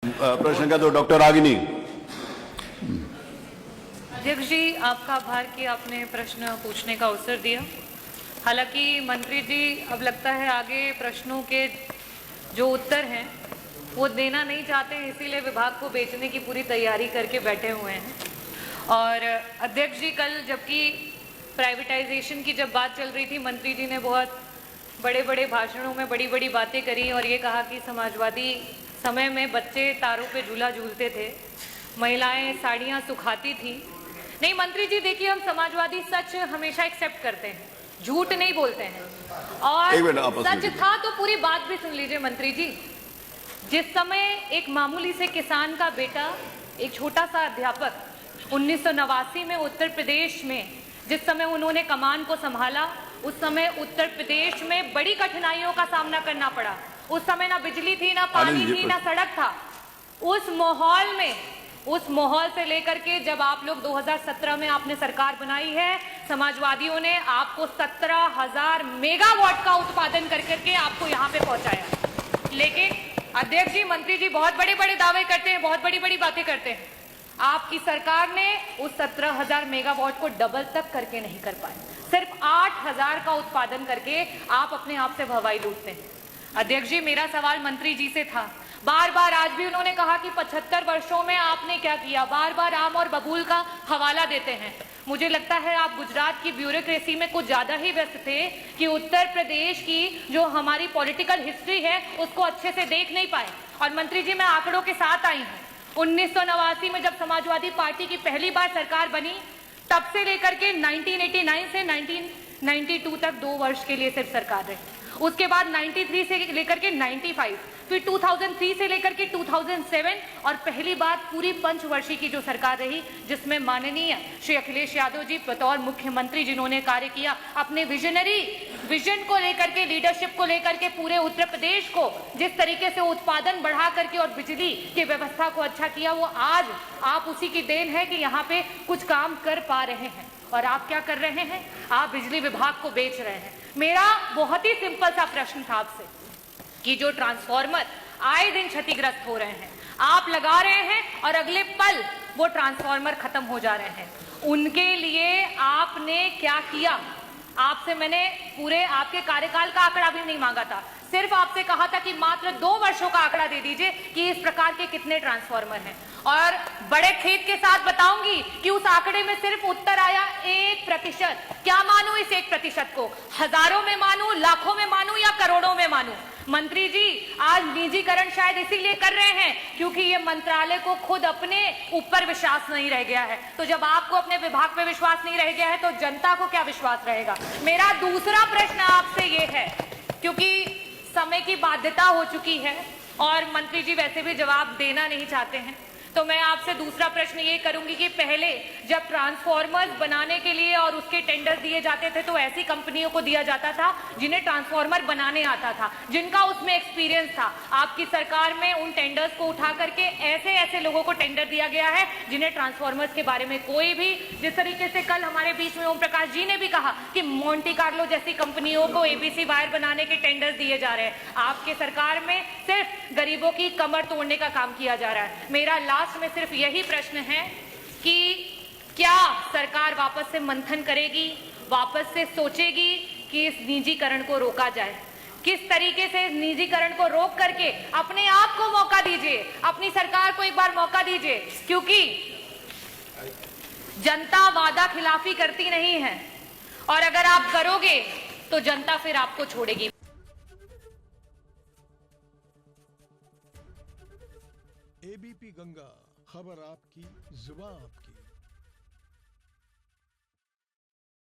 प्रश्न का तो डॉक्टर रागिनी। अध्यक्ष जी, आपका आभार कि आपने प्रश्न पूछने का अवसर दिया। हालांकि मंत्री जी अब लगता है आगे प्रश्नों के जो उत्तर हैं वो देना नहीं चाहते हैं, इसीलिए विभाग को बेचने की पूरी तैयारी करके बैठे हुए हैं। और अध्यक्ष जी, कल जबकि प्राइवेटाइजेशन की जब बात चल रही थी, मंत्री जी ने बहुत बड़े बड़े भाषणों में बड़ी बड़ी बातें करी और ये कहा कि समाजवादी समय में बच्चे तारों पे झूला झूलते थे, महिलाएं साड़ियाँ सुखाती थी। नहीं मंत्री जी, देखिए हम समाजवादी सच हमेशा एक्सेप्ट करते हैं, झूठ नहीं बोलते हैं। और सच था तो पूरी बात भी सुन लीजिए मंत्री जी। जिस समय एक मामूली से किसान का बेटा, एक छोटा सा अध्यापक 1989 में उत्तर प्रदेश में जिस समय उन्होंने कमान को संभाला, उस समय उत्तर प्रदेश में बड़ी कठिनाइयों का सामना करना पड़ा। उस समय ना बिजली थी, ना पानी थी, ना सड़क था। उस माहौल में, उस माहौल से लेकर के जब आप लोग 2017 में आपने सरकार बनाई है, समाजवादियों ने आपको 17,000 मेगावाट का उत्पादन कर करके आपको यहाँ पे पहुंचाया। लेकिन अध्यक्ष जी, मंत्री जी बहुत बड़े बड़े दावे करते हैं, बहुत बड़ी बड़ी बातें करते हैं। आपकी सरकार ने उस 17,000 मेगावाट को डबल तक करके नहीं कर पाए। सिर्फ 8,000 का उत्पादन करके आप अपने आप से भवाई लूटते हैं। अध्यक्ष जी, मेरा सवाल मंत्री जी से था, बार बार आज भी उन्होंने कहा कि 75 वर्षों में आपने क्या किया, बार बार आम और बबूल का हवाला देते हैं। मुझे लगता है आप गुजरात की ब्यूरोक्रेसी में कुछ ज्यादा ही व्यस्त थे कि उत्तर प्रदेश की जो हमारी पॉलिटिकल हिस्ट्री है उसको अच्छे से देख नहीं पाए। और मंत्री जी, मैं आंकड़ों के साथ आई हूँ। 1989 में जब समाजवादी पार्टी की पहली बार सरकार बनी, तब से लेकर के 1989 से 1992 तक 2 वर्ष के लिए सिर्फ सरकार रही। उसके बाद 93 से लेकर के 95, फिर 2003 से लेकर के 2007 और पहली बार पूरी पंचवर्षीय की जो सरकार रही, जिसमें माननीय श्री अखिलेश यादव जी बतौर मुख्यमंत्री जिन्होंने कार्य किया, अपने विजनरी विजन को लेकर के, लीडरशिप को लेकर के पूरे उत्तर प्रदेश को जिस तरीके से उत्पादन बढ़ा करके और बिजली की व्यवस्था को अच्छा किया, वो आज आप उसी की देन है कि यहाँ पे कुछ काम कर पा रहे हैं। और आप क्या कर रहे हैं? आप बिजली विभाग को बेच रहे हैं। मेरा बहुत ही सिंपल सा प्रश्न था आपसे कि जो ट्रांसफार्मर आए दिन क्षतिग्रस्त हो रहे हैं, आप लगा रहे हैं और अगले पल वो ट्रांसफार्मर खत्म हो जा रहे हैं, उनके लिए आपने क्या किया? आपसे मैंने पूरे आपके कार्यकाल का आंकड़ा भी नहीं मांगा था, सिर्फ आपसे कहा था कि मात्र 2 वर्षों का आंकड़ा दे दीजिए कि इस प्रकार के कितने ट्रांसफार्मर हैं। और बड़े खेद के साथ बताऊंगी कि उस आंकड़े में सिर्फ उत्तर आया 1%। क्या मानूं इस 1% को? हजारों में मानूं, लाखों में मानूं या करोड़ों में मानूं? मंत्री जी, आज निजीकरण शायद इसीलिए कर रहे हैं क्योंकि ये मंत्रालय को खुद अपने ऊपर विश्वास नहीं रह गया है। तो जब आपको अपने विभाग पे विश्वास नहीं रह गया है तो जनता को क्या विश्वास रहेगा? मेरा दूसरा प्रश्न आपसे ये है, क्योंकि समय की बाध्यता हो चुकी है और मंत्री जी वैसे भी जवाब देना नहीं चाहते हैं, तो मैं आपसे दूसरा प्रश्न ये करूंगी कि पहले जब ट्रांसफार्मर्स बनाने के लिए और उसके टेंडर दिए जाते थे तो ऐसी कंपनियों को दिया जाता था जिन्हें ट्रांसफार्मर बनाने आता था, जिनका उसमें एक्सपीरियंस था। आपकी सरकार में उन टेंडर्स को उठा करके ऐसे ऐसे लोगों को टेंडर दिया गया है जिन्हें ट्रांसफार्मर्स के बारे में कोई भी, जिस तरीके से कल हमारे बीच में ओम प्रकाश जी ने भी कहा कि मोंटी कार्लो जैसी कंपनियों को एबीसी वायर बनाने के टेंडर दिए जा रहे हैं, आपके सरकार में सिर्फ गरीबों की कमर तोड़ने का काम किया जा रहा है। मेरा लास्ट में सिर्फ यही प्रश्न है कि क्या सरकार वापस से मंथन करेगी, वापस से सोचेगी कि इस निजीकरण को रोका जाए? किस तरीके से निजीकरण को रोक करके अपने आप को मौका दीजिए, अपनी सरकार को एक बार मौका दीजिए, क्योंकि जनता वादा खिलाफी करती नहीं है और अगर आप करोगे तो जनता फिर आपको छोड़ेगी। एबीपी गंगा, खबर आपकी, जुबान आपकी।